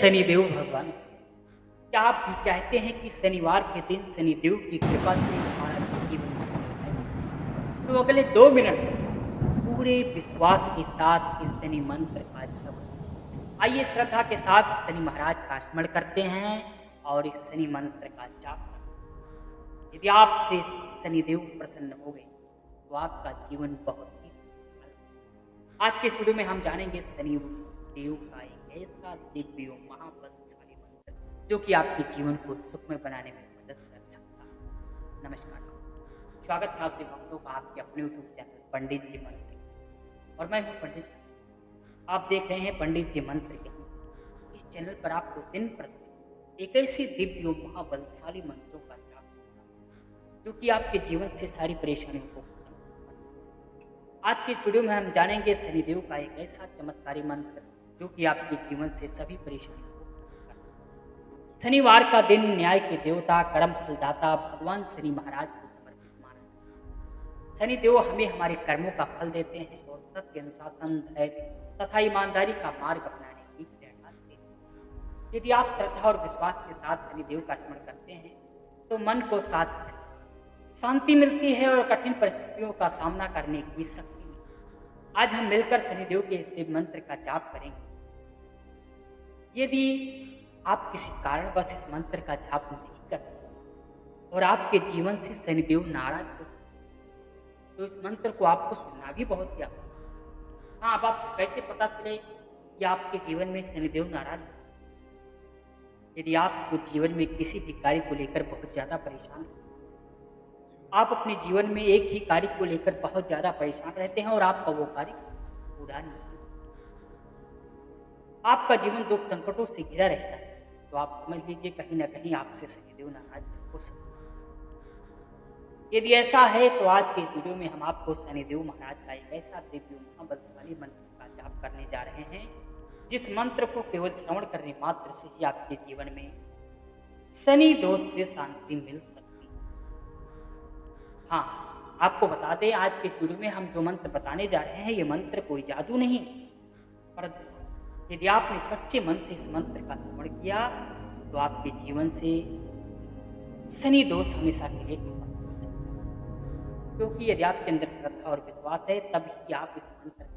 शनिदेव भगवान, क्या आप भी चाहते हैं कि शनिवार के दिन शनिदेव की कृपा से हमारा जीवन बदल जाए? तो अगले 2 मिनट पूरे विश्वास के साथ इस शनि मंत्र का जप आइए श्रद्धा के साथ शनि महाराज का स्मरण करते हैं और इस शनि मंत्र का जाप करते हैं। यदि आपसे शनिदेव प्रसन्न हो गए तो आपका जीवन बहुत ही खुशहाल है। आज के इस वीडियो में हम जानेंगे शनिदेव का एक ऐसा दिव्य और महाबलशाली मंत्र जो कि आपके जीवन को सुखमय बनाने में मदद कर सकता है। नमस्कार, स्वागत है आपसे भक्तों का आपके अपने यूट्यूब चैनल पंडित जी मंत्र, और मैं हूँ पंडित। आप देख रहे हैं पंडित जी मंत्र के। इस चैनल पर आपको दिन प्रतिदिन एक ऐसे दिव्य और महाबलशाली मंत्रों का जाप जो कि आपके जीवन से सारी परेशानियों को खत्म कर सकते हैं। आज की इस वीडियो में हम जानेंगे शनिदेव का एक ऐसा चमत्कारी मंत्र जो कि आपके जीवन से सभी परेशानियों को खत्म कर सकता है। शनिवार का दिन न्याय के देवता, कर्म फलदाता भगवान शनि महाराज को समर्पित माना जाता है। शनिदेव हमें हमारे कर्मों का फल देते हैं और सत्य, अनुशासन, धैर्य तथा ईमानदारी का मार्ग अपनाने की प्रेरणा देते हैं। यदि आप श्रद्धा और विश्वास के साथ शनिदेव का स्मरण करते हैं तो मन को शांति मिलती है और कठिन परिस्थितियों का सामना करने की शक्ति मिलती है। आज हम मिलकर शनिदेव के इस मंत्र का जाप करेंगे। यदि आप किसी कारणवश इस मंत्र का जाप नहीं करते और आपके जीवन से शनिदेव नाराज हो तो इस मंत्र को आपको सुनना भी बहुत ही आवश्यक है। हाँ, अब आपको कैसे पता चले कि आपके जीवन में शनिदेव नाराज है? यदि आपको जीवन में किसी भी कार्य को लेकर बहुत ज़्यादा परेशान हैं, आप अपने जीवन में एक ही कार्य को लेकर बहुत ज़्यादा परेशान रहते हैं और आपका वो कार्य पूरा नहीं होता, आपका जीवन दुख संकटों से घिरा रहता है, तो आप समझ लीजिए कहीं ना कहीं आपसे शनिदेव नाराज हो सकते हैं। यदि ऐसा है तो आज के इस वीडियो में हम आपको शनिदेव महाराज का एक ऐसा दिव्य महाबलशाली मंत्र का जाप करने जा रहे हैं जिस मंत्र को केवल श्रवण करने मात्र से ही आपके जीवन में शनि दोष से शांति मिल सकती है। हाँ, आपको बता दें आज के इस वीडियो में हम जो मंत्र बताने जा रहे हैं ये मंत्र कोई जादू नहीं, परंतु यदि आपने सच्चे मन से इस मंत्र का श्रवण किया तो आपके जीवन से शनि दोष हमेशा के लिए खत्म हो सकता है। क्योंकि यदि आपके अंदर श्रद्धा और विश्वास है तभी आप इस मंत्र का,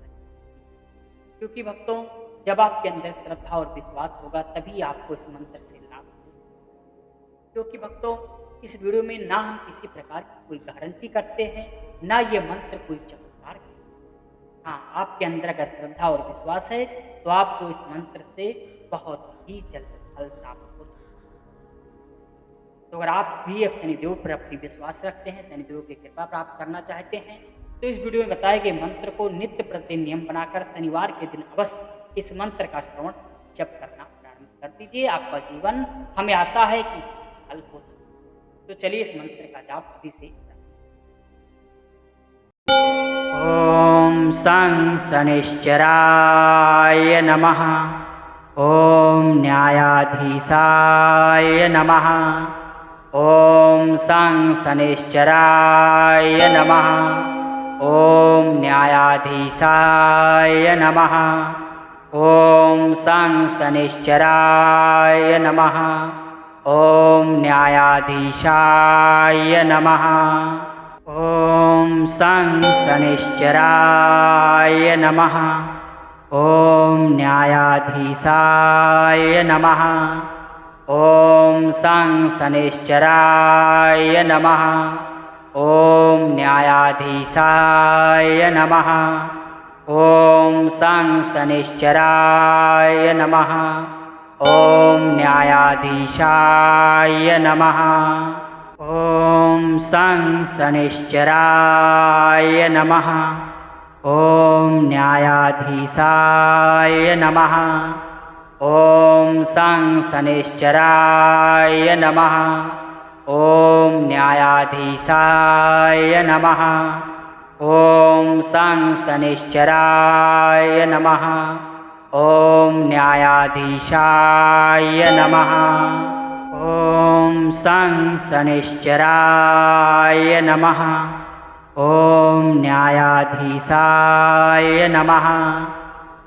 क्योंकि भक्तों जब आपके अंदर श्रद्धा और विश्वास होगा तभी आपको इस मंत्र से लाभ मिलेगा। क्योंकि भक्तों इस वीडियो में ना हम किसी प्रकार की कोई गारंटी करते हैं, ना ये मंत्र कोई चमत्कार है। हाँ, आपके अंदर अगर श्रद्धा और विश्वास है तो आपको इस मंत्र से बहुत ही जल्द फल प्राप्त हो सकता है। तो अगर आप भी शनिदेव पर अपनी विश्वास रखते हैं, शनिदेव की कृपा प्राप्त करना चाहते हैं तो इस वीडियो में बताए गए मंत्र को नित्य प्रतिदिन नियम बनाकर शनिवार के दिन अवश्य इस मंत्र का श्रवण जप करना प्रारंभ कर दीजिए। आपका जीवन हमें आशा है कि फल हो सकता है। तो चलिए इस मंत्र का जाप अभी से। ओम सं शनिश्चराय नमः। ओम न्यायाधीशाय नमः। ओम सं शनिश्चराय नमः। ओम न्यायाधीशाय नमः। ओम सं शनिश्चराय नमः। ओम न्यायाधीशाय नमः। ओम सं शनिश्चराय नमः। ओम न्यायाधीशाय नमः। ओम सं शनिश्चराय नमः। ओम न्यायाधीशाय नमः। ओम सं शनिश्चराय नमः। ओम न्यायाधीशाय नमः। ओम सं शनिश्चराय नमः। ओम न्यायाधीशाय नमः। ओम सं शनिश्चराय नमः। ओम न्यायाधीशाय नमः। ओम सं शनिश्चराय नमः। ओम न्यायाधीशाय नमः। ओम सं शनिश्चराय नमः। ओम न्यायाधीशाय नमः।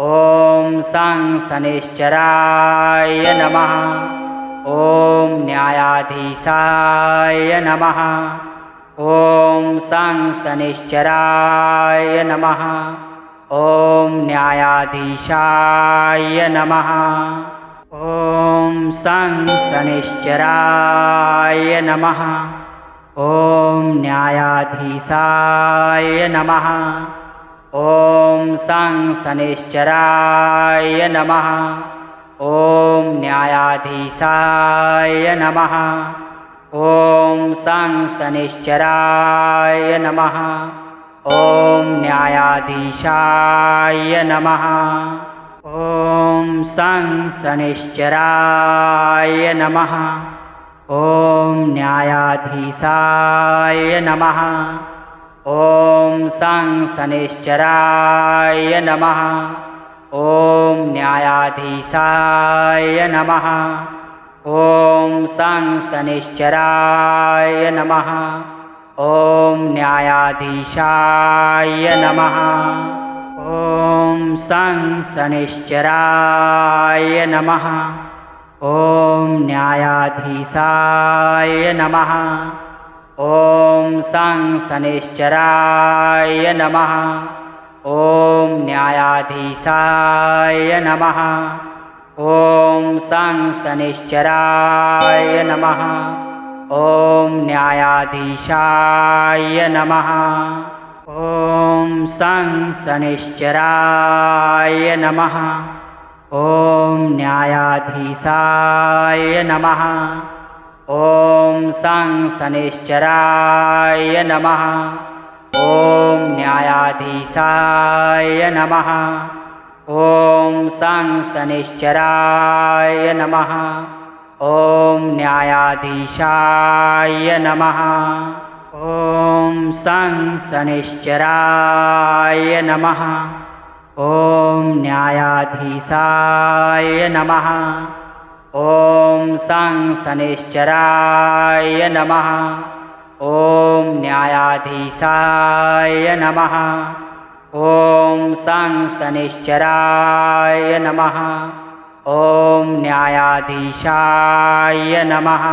ॐ सं शनिश्चराय नमः। ॐ न्यायाधीशाय नमः। ॐ सं शनिश्चराय नमः। ॐ न्यायाधीशाय नमः। ॐ सं शनिश्चराय नमः। ॐ न्यायाधीशाय नमः। ॐ सं शनिश्चराय नमः। ॐ न्यायाधीशाय नमः। ॐ सं शनिश्चराय नमः। ॐ न्यायाधीशाय नमः। ॐ सं शनिश्चराय नमः। ॐ न्यायाधीशाय नमः। ॐ सं शनिश्चराय नमः। ॐ न्यायाधीशाय नमः। ॐ सं शनिश्चराय नमः। ॐ न्यायाधीशाय नमः। ॐ सं शनिश्चराय नमः। ॐ न्यायाधीशाय नमः। ॐ सं शनिश्चराय नमः। ॐ न्यायाधीशाय नमः। ॐ सं शनिश्चराय नमः। ॐ न्यायाधीशाय नमः। ॐ सं शनिश्चराय नमः। ॐ न्यायाधीशाय नमः। ॐ सं शनिश्चराय नमः। ॐ न्यायाधीशाय नमः। ॐ सं शनिश्चराय नमः। ॐ न्यायाधीशाय नमः। ॐ सं शनिश्चराय नमः। ॐ न्यायाधीशाय नमः। ॐ सं शनिश्चराय नमः। ॐ न्यायाधीशाय नमः। ॐ सं शनिश्चराय नमः। ॐ न्यायाधीशाय नमः।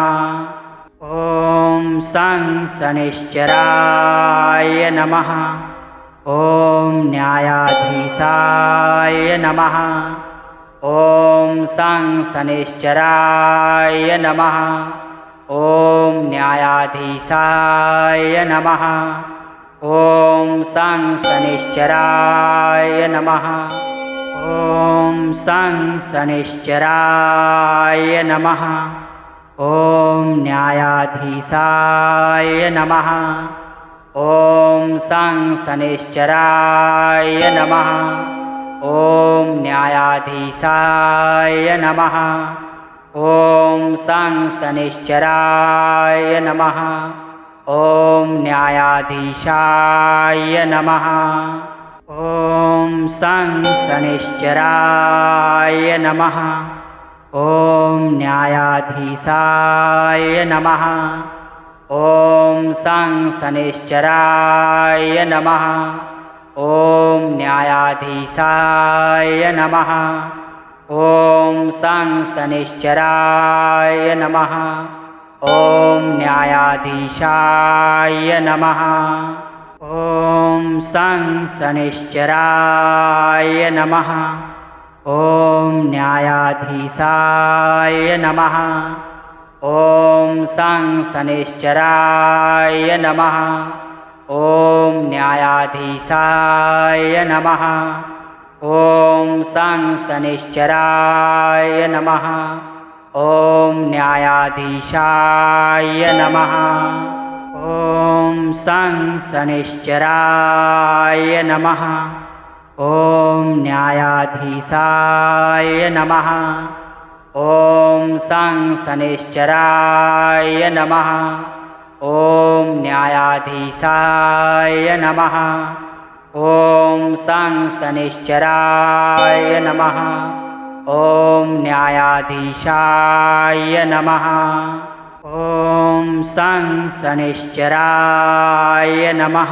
ॐ सं शनिश्चराय नमः। ॐ न्यायाधीशाय नमः। ॐ सं शनिश्चराय नमः। ॐ न्यायाधीशाय नमः। ॐ सं शनिश्चराय नमः। ॐ सं शनिश्चराय नमः। ॐ न्यायाधीशाय नमः। ॐ सं शनिश्चराय नमः। ॐ न्यायाधीशाय नमः। ॐ सं शनिश्चराय नमः। ॐ न्यायाधीशाय नमः। ॐ सं शनिश्चराय नमः। ॐ न्यायाधीशाय नमः। ॐ सं शनिश्चराय नमः। ॐ न्यायाधीशाय नमः। ॐ सं शनिश्चराय नमः। ॐ न्यायाधीशाय नमः। ॐ सं शनिश्चराय नमः। ॐ न्यायाधीशाय नमः। ॐ सं शनिश्चराय नमः। ॐ न्यायाधीशाय नमः। ॐ सं शनिश्चराय नमः। ॐ न्यायाधीशाय नमः। ॐ सं शनिश्चराय नमः। ॐ न्यायाधीशाय नमः। ॐ सं शनिश्चराय नमः। ॐ न्यायाधीशाय नमः। ॐ सं शनिश्चराय नमः। ॐ न्यायाधीशाय नमः। ॐ सं शनिश्चराय नमः।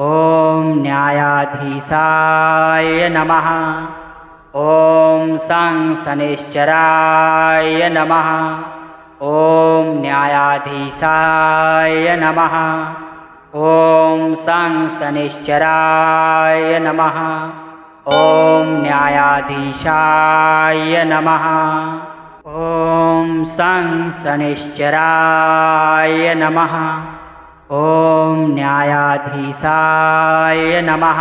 ॐ न्यायाधीशाय नमः। ॐ सं शनैश्चराय नमः। ॐ न्यायाधीशाय नमः। ॐ सं शनैश्चराय नमः। ॐ न्यायाधीशाय नमः। ॐ सं शनैश्चराय नमः। ॐ न्यायाधीशाय नमः।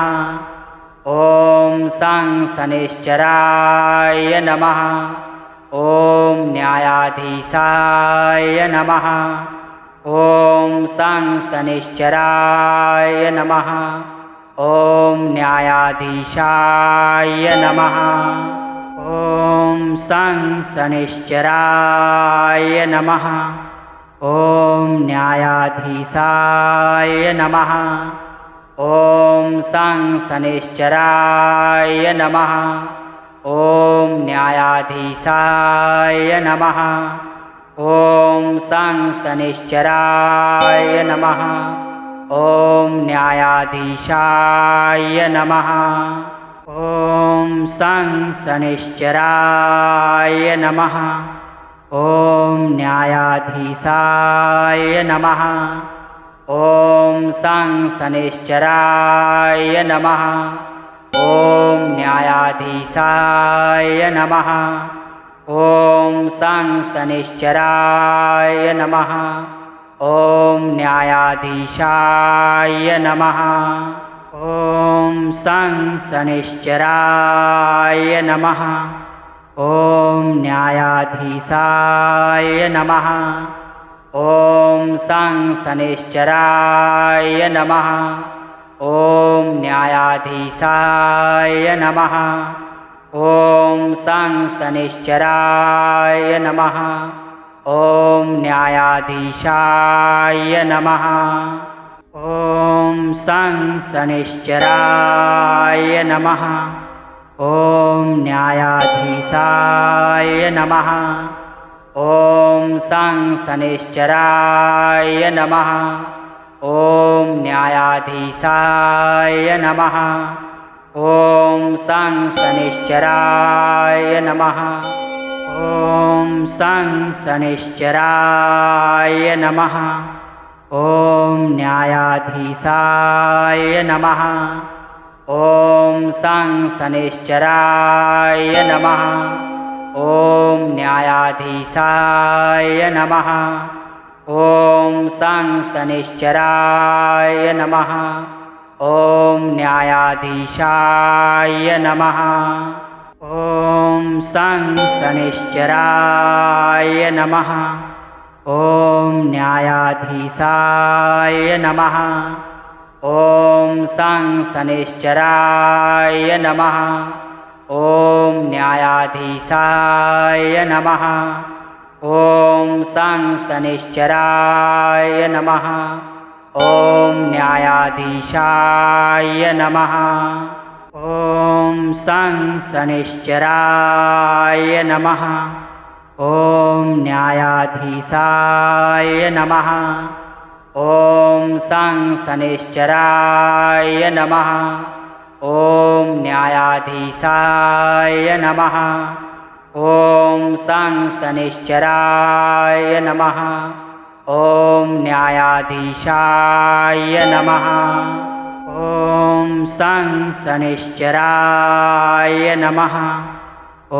ॐ सं शनैश्चराय नमः। ॐ न्यायाधीशाय नमः। ॐ सं शनैश्चराय नमः। ॐ न्यायाधीशाय नमः। ॐ सं शनैश्चराय नमः। ॐ न्यायाधीशाय नमः। ॐ सं शनैश्चराय नमः। ॐ न्यायाधीशाय नमः। ॐ सं शनैश्चराय नमः। ॐ न्यायाधीशाय नमः। ॐ सं शनैश्चराय नमः। ॐ न्यायाधीशाय नमः। ॐ सं शनैश्चराय नमः। ॐ न्यायाधीशाय नमः। ॐ सं शनैश्चराय नमः। ॐ न्यायाधीशाय नमः। ॐ सं शनैश्चराय नमः। ॐ न्यायाधीशाय नमः। ॐ सं शनैश्चराय नमः। ॐ न्यायाधीशाय नमः। ॐ सं शनैश्चराय नमः। ॐ न्यायाधीशाय नमः। ॐ सं शनैश्चराय नमः। ॐ न्यायाधीशाय नमः। ॐ सं शनैश्चराय नमः। ॐ न्यायाधीशाय नमः। ॐ सं शनैश्चराय नमः। ॐ सं शनैश्चराय नमः। ॐ न्यायाधीशाय नमः। ॐ सं शनैश्चराय नमः। ॐ न्यायाधीशाय नमः। ॐ सं शनैश्चराय नमः। ॐ न्यायाधीशाय नमः। ॐ सं शनैश्चराय नमः। ॐ न्यायाधीशाय नमः। ॐ सं शनैश्चराय नमः। ॐ न्यायाधीशाय नमः। ॐ सं शनैश्चराय नमः। ॐ न्यायाधीशाय नमः। ॐ सं शनैश्चराय नमः। ॐ न्यायाधीशाय नमः। ॐ सं शनैश्चराय नमः। ॐ न्यायाधीशाय नमः। ॐ सं शनैश्चराय नमः। ॐ न्यायाधीशाय नमः। ॐ सं शनैश्चराय नमः। ॐ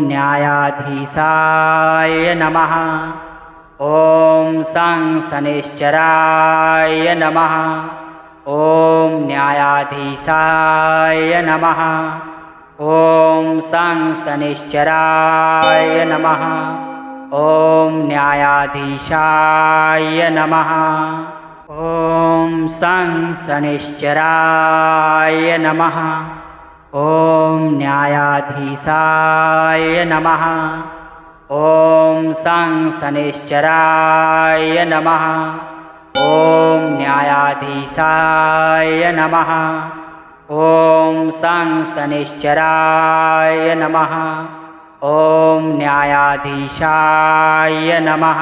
न्यायाधीशाय नमः। ॐ सं शनैश्चराय नमः। ॐ न्यायाधीशाय नमः। ॐ सं शनैश्चराय नमः। ॐ न्यायाधीशाय नमः। ॐ सं शनैश्चराय नमः। ॐ न्यायाधीशाय नमः। ॐ सं शनैश्चराय नमः। ॐ न्यायाधीशाय नमः। ॐ सं शनैश्चराय नमः। ॐ न्यायाधीशाय नमः।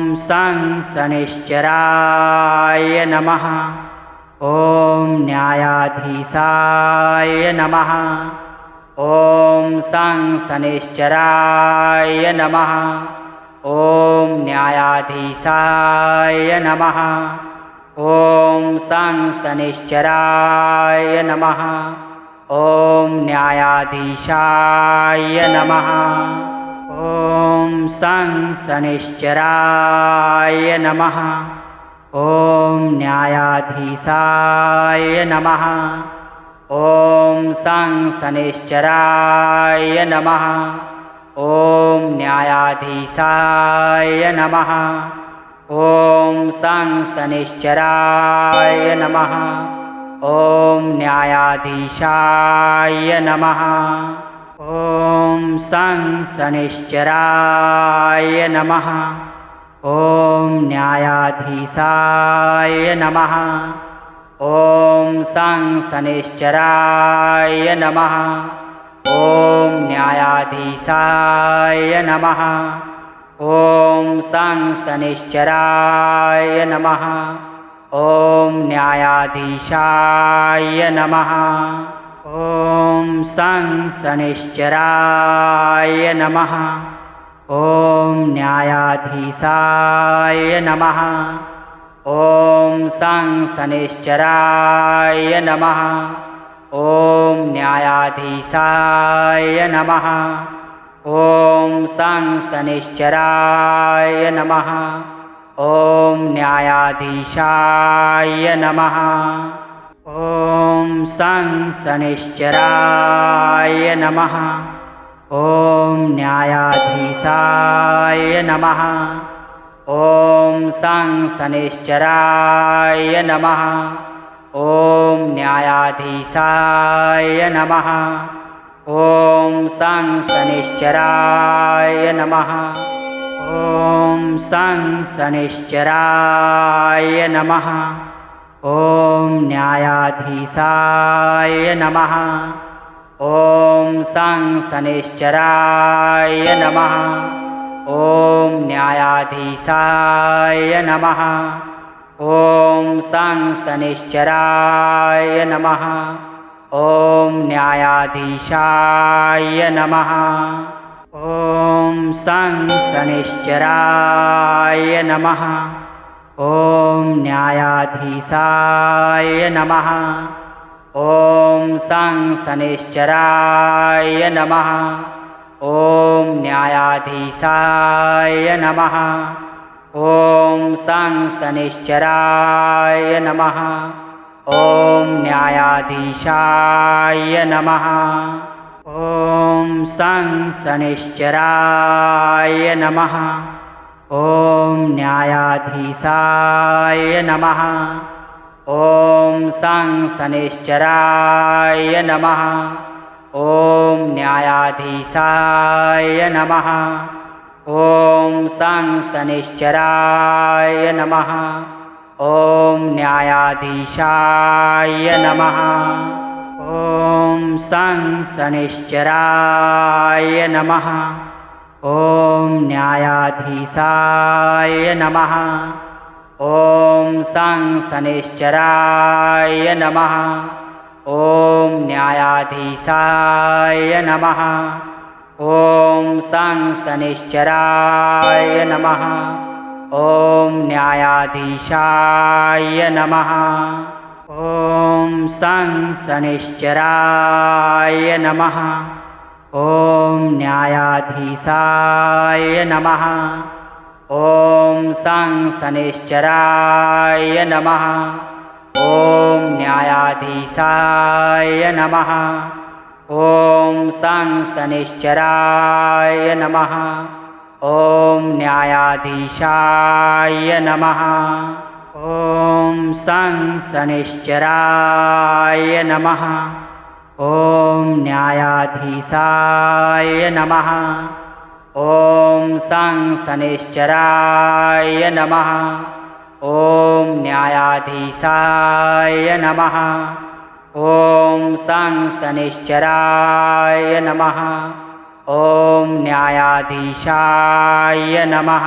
सं शनिश्चराय नमः। ॐ न्यायाधीशाय नमः। ॐ सं शनिश्चराय नमः। ॐ न्यायाधीशाय नमः। ॐ सं शनिश्चराय नमः। ॐ न्यायाधीशाय नमः। ॐ सं शनिश्चराय नमः। ॐ न्यायाधीशाय नमः। ॐ सं शनिश्चराय नमः। ॐ न्यायाधीशाय नमः। ॐ सं शनिश्चराय नमः। ॐ न्यायाधीशाय नमः। ॐ सं शनिश्चराय नमः। ॐ न्यायाधीशाय नमः। ॐ सं शनिश्चराय नमः। ॐ न्यायाधीशाय नमः। ॐ सं शनिश्चराय नमः। ॐ न्यायाधीशाय नमः। ॐ सं शनिश्चराय नमः। ॐ न्यायाधीशाय नमः। ॐ सं शनिश्चराय नमः। ॐ न्यायाधीशाय नमः। ॐ सं शनिश्चराय नमः। ॐ न्यायाधीशाय नमः। ॐ सं शनिश्चराय नमः। ॐ न्यायाधीशाय नमः। ॐ सं शनिश्चराय नमः। ॐ न्यायाधीशाय नमः। ॐ सं शनिश्चराय नमः। ॐ सं शनिश्चराय नमः। ॐ न्यायाधीशाय नमः। ॐ सं शनिश्चराय नमः। ॐ न्यायाधीशाय नमः। ॐ सं शनिश्चराय नमः। ॐ न्यायाधीशाय नमः। ॐ सं शनिश्चराय नमः। ॐ न्यायाधीशाय नमः। ॐ सं शनिश्चराय नमः। ॐ न्यायाधीशाय नमः। ॐ सं शनिश्चराय नमः। ॐ न्यायाधीशाय नमः। ॐ सं शनिश्चराय नमः। ॐ न्यायाधीशाय नमः। ॐ सं शनिश्चराय नमः। ॐ न्यायाधीशाय नमः। ॐ सं शनिश्चराय नमः। ॐ न्यायाधीशाय नमः। ॐ सं शनिश्चराय नमः। ॐ न्यायाधीशाय नमः। ॐ सं शनिश्चराय नमः। ॐ न्यायाधीशाय नमः। ॐ सं शनिश्चराय नमः। ॐ न्यायाधीशाय नमः। ॐ सं शनिश्चराय नमः। ॐ न्यायाधीशाय नमः। ॐ सं शनिश्चराय नमः। ॐ न्यायाधीशाय नमः। ॐ सं शनिश्चराय नमः। ॐ न्यायाधीशाय नमः। ॐ सं शनिश्चराय नमः। ॐ न्यायाधीशाय नमः। ॐ सं शनिश्चराय नमः। ॐ न्यायाधीशाय नमः। ॐ सं शनिश्चराय नमः। ॐ न्यायाधीशाय नमः।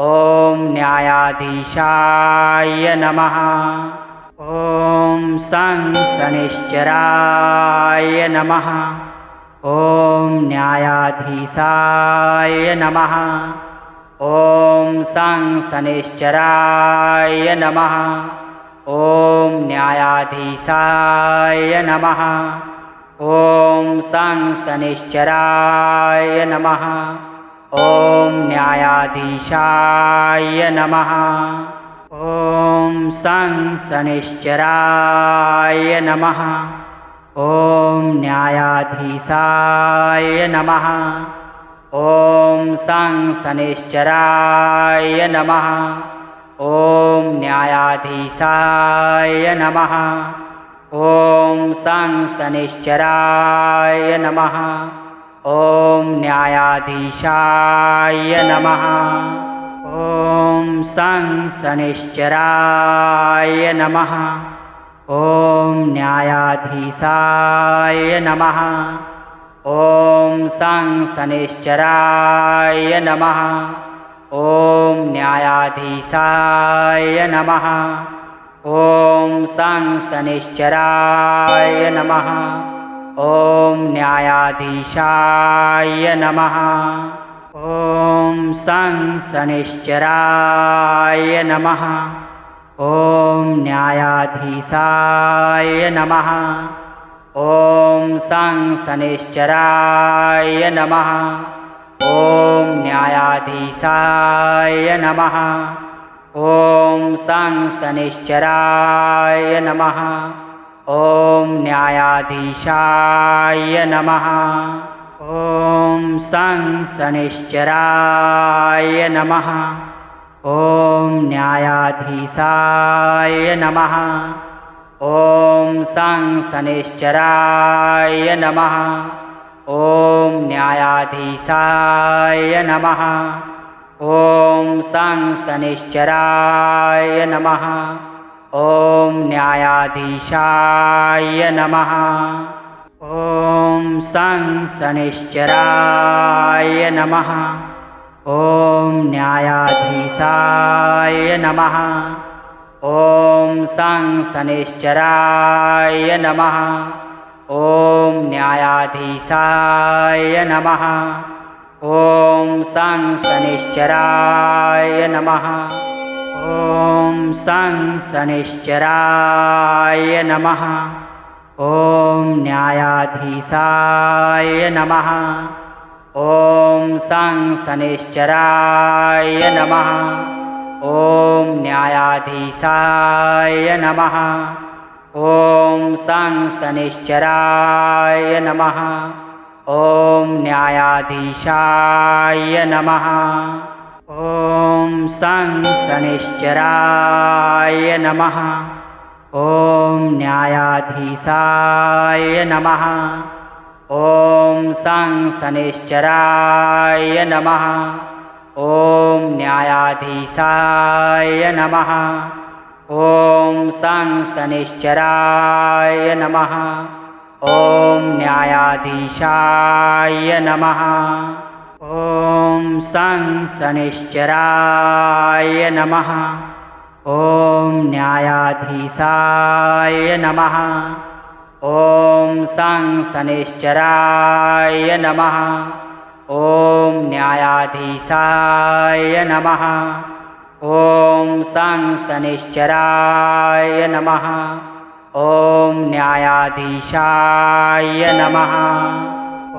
ॐ न्यायाधीशाय नमः। ॐ सं शनिश्चराय नमः। ॐ न्यायाधीशाय नमः। ॐ सं शनिश्चराय नमः। ॐ न्यायाधीशाय नमः। ॐ सं शनिश्चराय नमः। ॐ न्यायाधीशाय नमः। ॐ सं शनिश्चराय नमः। ॐ न्यायाधीशाय नमः। ॐ सं शनिश्चराय नमः। ॐ न्यायाधीशाय नमः। ॐ सं शनिश्चराय नमः। ॐ न्यायाधीशाय नमः। ॐ सं शनिश्चराय नमः। ॐ न्यायाधीशाय नमः। ॐ सं शनिश्चराय नमः। ॐ न्यायाधीशाय नमः। ॐ सं शनिश्चराय नमः। ॐ न्यायाधीशाय नमः। ॐ सं शनिश्चराय नमः। ॐ न्यायाधीशाय नमः। ॐ सं शनिश्चराय नमः। ॐ न्यायाधीशाय नमः। ॐ सं शनिश्चराय नमः। ॐ न्यायाधीशाय नमः। ॐ सं शनिश्चराय नमः। ॐ न्यायाधीशाय नमः। ॐ सं शनिश्चराय नमः। ॐ न्यायाधीशाय नमः। ॐ सं शनिश्चराय नमः। ॐ न्यायाधीशाय नमः। ॐ सं शनिश्चराय नमः। ॐ न्यायाधीशाय नमः। ॐ सं शनिश्चराय नमः। ॐ न्यायाधीशाय नमः। ॐ सं शनिश्चराय नमः। ॐ सं शनिश्चराय नमः। ॐ न्यायाधीशाय नमः। ॐ सं शनिश्चराय नमः। ॐ न्यायाधीशाय नमः। ॐ सं शनिश्चराय नमः। ॐ न्यायाधीशाय नमः। ॐ सं शनिश्चराय नमः। ॐ न्यायाधीशाय नमः। ॐ सं शनिश्चराय नमः। ॐ न्यायाधीशाय नमः। ॐ सं शनिश्चराय नमः। ॐ न्यायाधीशाय नमः। ॐ सं शनिश्चराय नमः। ॐ न्यायाधीशाय नमः। ॐ सं शनिश्चराय नमः। ॐ न्यायाधीशाय नमः। ॐ सं शनिश्चराय नमः। ॐ न्यायाधीशाय नमः।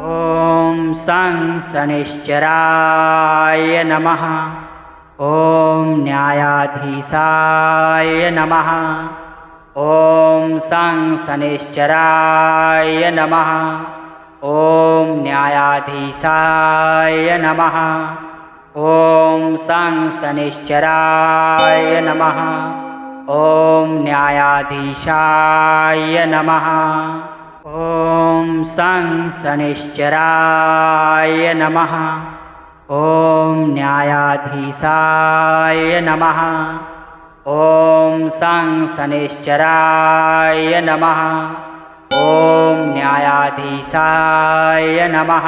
ॐ सं शनिश्चराय नमः। ॐ न्यायाधीशाय नमः। ॐ सं शनिश्चराय नमः। ॐ न्यायाधीशाय नमः। ॐ सं शनिश्चराय नमः। ॐ न्यायाधीशाय नमः। ॐ सं शनिश्चराय नमः। ॐ न्यायाधीशाय नमः। ॐ सं शनिश्चराय नमः। ॐ न्यायाधीशाय नमः।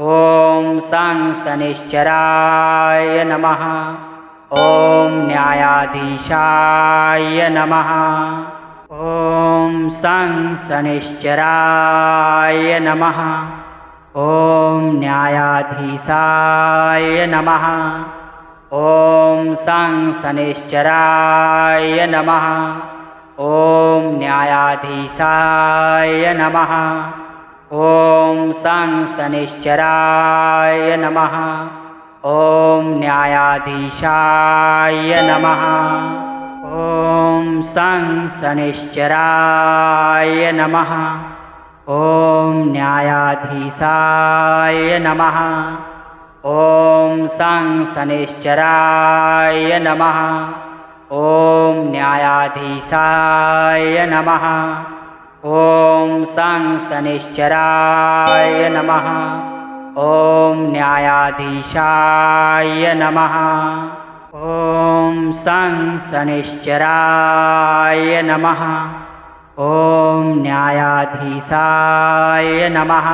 ॐ सं शनिश्चराय नमः। ॐ न्यायाधीशाय नमः। ॐ सं शनिश्चराय नमः। ॐ न्यायाधीशाय नमः। ॐ सं शनिश्चराय नमः। ॐ न्यायाधीशाय नमः। ॐ सं शनिश्चराय नमः। ॐ न्यायाधीशाय नमः। ॐ सं शनिश्चराय नमः। ॐ न्यायाधीशाय नमः। ॐ सं शनिश्चराय नमः। ॐ न्यायाधीशाय नमः। ॐ सं शनिश्चराय नमः। ॐ न्यायाधीशाय नमः। ॐ सं शनिश्चराय नमः। ॐ न्यायाधीशाय नमः।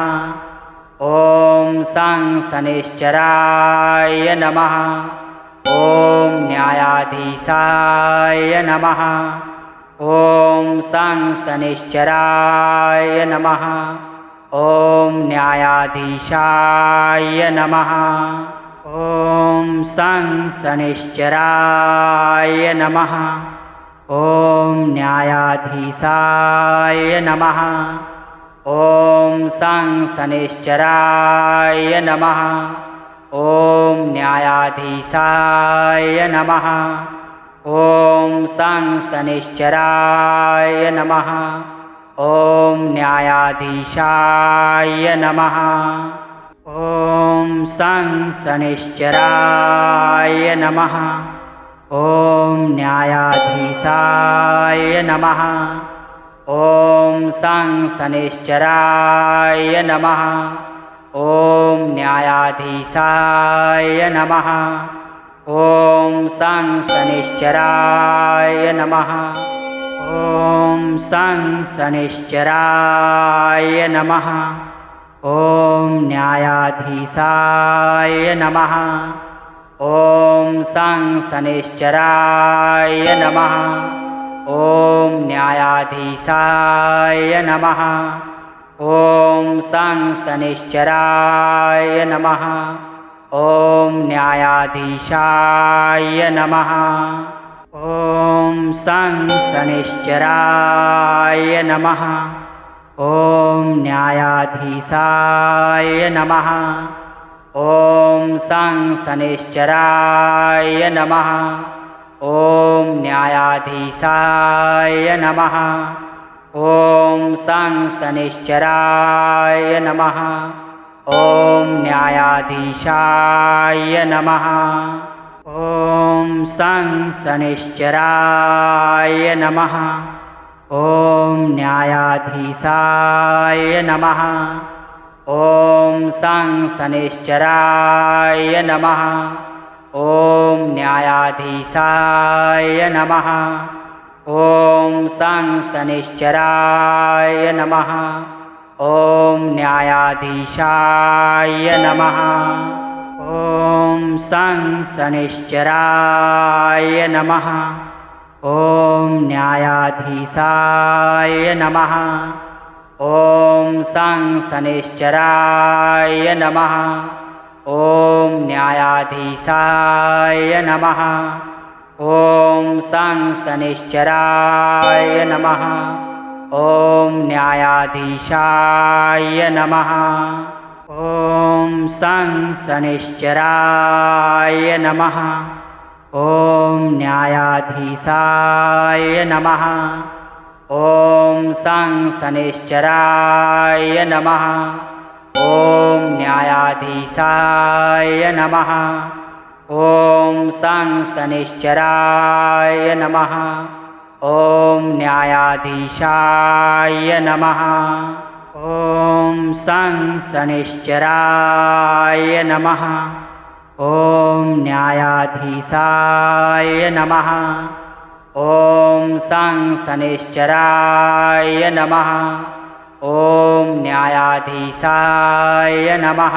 ॐ सं शनिश्चराय नमः। ॐ न्यायाधीशाय नमः। ॐ सं शनिश्चराय नमः। ॐ न्यायाधीशाय नमः। ॐ सं शनिश्चराय नमः। ॐ न्यायाधीशाय नमः। ॐ सं शनिश्चराय नमः। ॐ न्यायाधीशाय नमः। ॐ सं शनिश्चराय नमः। ॐ न्यायाधीशाय नमः। ॐ सं शनिश्चराय नमः। ॐ न्यायाधीशाय नमः। ॐ सं शनिश्चराय नमः। ॐ न्यायाधीशाय नमः। ॐ सं शनिश्चराय नमः। ॐ सं शनिश्चराय नमः। ॐ न्यायाधीशाय नमः। ॐ सं शनिश्चराय नमः। ॐ न्यायाधीशाय नमः। ॐ सं शनिश्चराय नमः। ॐ न्यायाधीशाय नमः। ॐ सं शनिश्चराय नमः। ॐ न्यायाधीशाय नमः। ॐ सं शनिश्चराय नमः। ॐ न्यायाधीशाय नमः। ॐ सं शनिश्चराय नमः। ॐ न्यायाधीशाय नमः। ॐ सं शनिश्चराय नमः। ॐ न्यायाधीशाय नमः। ॐ सं शनिश्चराय नमः। ॐ न्यायाधीशाय नमः। ॐ सं शनिश्चराय नमः। ॐ न्यायाधीशाय नमः। ॐ सं शनिश्चराय नमः। ॐ न्यायाधीशाय नमः। ॐ सं शनिश्चराय नमः। ॐ न्यायाधीशाय नमः। ॐ सं शनिश्चराय नमः। ॐ न्यायाधीशाय नमः। ॐ सं शनिश्चराय नमः। ॐ न्यायाधीशाय नमः। ॐ सं शनिश्चराय नमः। ॐ न्यायाधीशाय नमः। ॐ सं शनिश्चराय नमः। ॐ न्यायाधीशाय नमः। ॐ सं शनिश्चराय नमः। ॐ न्यायाधीशाय नमः। ॐ सं शनिश्चराय नमः। ॐ न्यायाधीशाय नमः।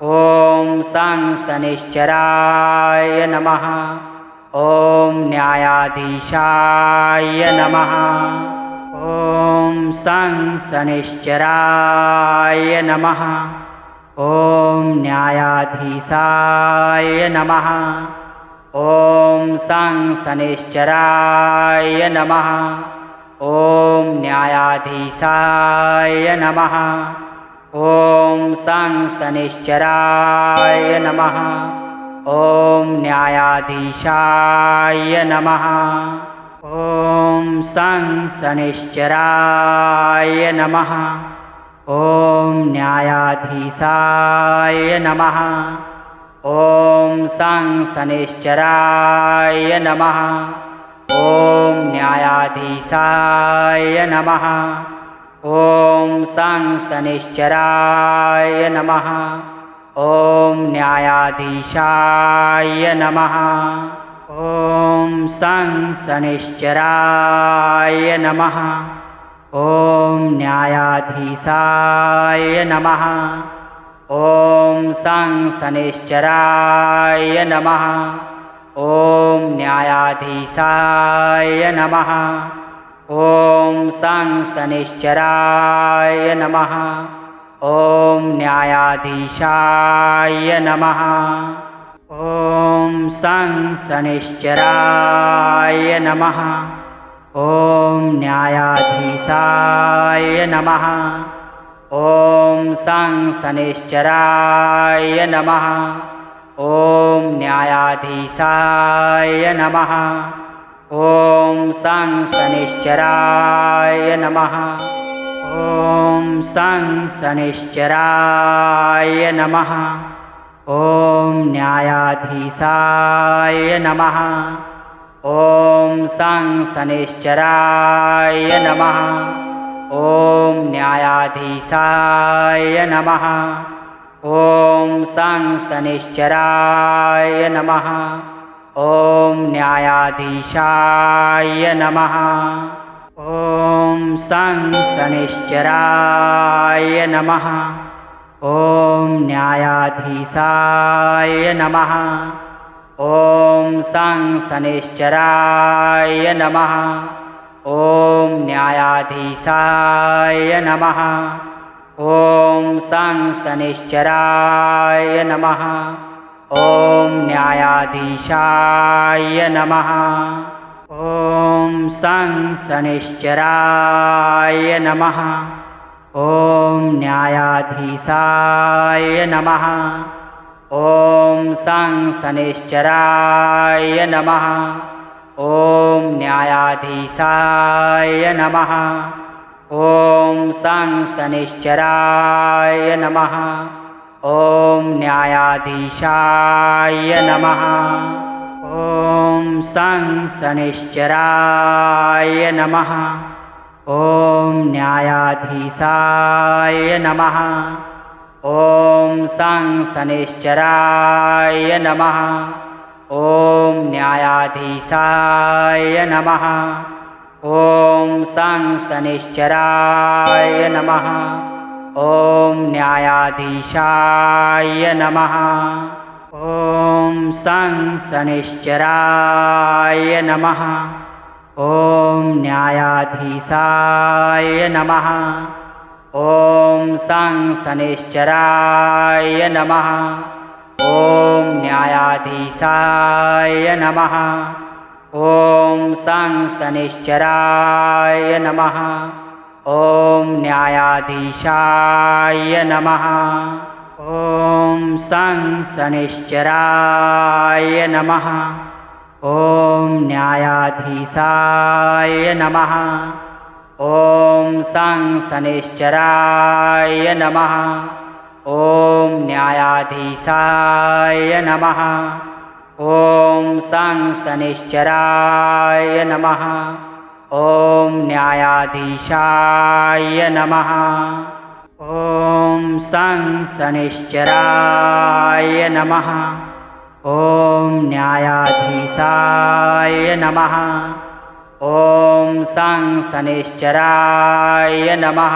ॐ सं शनिश्चराय नमः। ॐ न्यायाधीशाय नमः। ॐ सं शनिश्चराय नमः। ॐ न्यायाधीशाय नमः। ॐ सं शनिश्चराय नमः। ॐ न्यायाधीशाय नमः। ॐ सं शनिश्चराय नमः। ॐ न्यायाधीशाय नमः। ॐ सं शनिश्चराय नमः। ॐ न्यायाधीशाय नमः। ॐ सं शनिश्चराय नमः। ॐ न्यायाधीशाय नमः। ॐ सं शनिश्चराय नमः। ॐ न्यायाधीशाय नमः। ॐ सं शनिश्चराय नमः। ॐ न्यायाधीशाय नमः। ॐ सं शनिश्चराय नमः। ॐ न्यायाधीशाय नमः। ॐ सं शनिश्चराय नमः। ॐ न्यायाधीशाय नमः। ॐ सं शनिश्चराय नमः। ॐ न्यायाधीशाय नमः। ॐ सं शनिश्चराय नमः। ॐ न्यायाधीशाय नमः। ॐ सं शनिश्चराय नमः। ॐ सं शनिश्चराय नमः। ॐ न्यायाधीशाय नमः। ॐ सं शनिश्चराय नमः। ॐ न्यायाधीशाय नमः। ॐ सं शनिश्चराय नमः। ॐ न्यायाधीशाय नमः। ॐ सं शनिश्चराय नमः। ॐ न्यायाधीशाय नमः। ॐ सं शनिश्चराय नमः। ॐ न्यायाधीशाय नमः। ॐ सं शनिश्चराय नमः। ॐ न्यायाधीशाय नमः। ॐ सं शनिश्चराय नमः। ॐ न्यायाधीशाय नमः। ॐ सं शनिश्चराय नमः। ॐ न्यायाधीशाय नमः। ॐ सं शनिश्चराय नमः। ॐ न्यायाधीशाय नमः। ॐ सं शनिश्चराय नमः। ॐ न्यायाधीशाय नमः। ॐ सं शनिश्चराय नमः। ॐ न्यायाधीशाय नमः। ॐ सं शनिश्चराय नमः। ॐ न्यायाधीशाय नमः। ॐ सं शनिश्चराय नमः। ॐ न्यायाधीशाय नमः। ॐ सं शनिश्चराय नमः। ॐ न्यायाधीशाय नमः। ॐ सं शनिश्चराय नमः। ॐ न्यायाधीशाय नमः। ॐ सं शनिश्चराय नमः। ॐ न्यायाधीशाय नमः। ॐ सं शनिश्चराय नमः। ॐ न्यायाधीशाय नमः। ॐ सं शनिश्चराय नमः। ॐ न्यायाधीशाय नमः। ॐ सं शनिश्चराय नमः। ॐ न्यायाधीशाय नमः। ॐ सं शनिश्चराय नमः।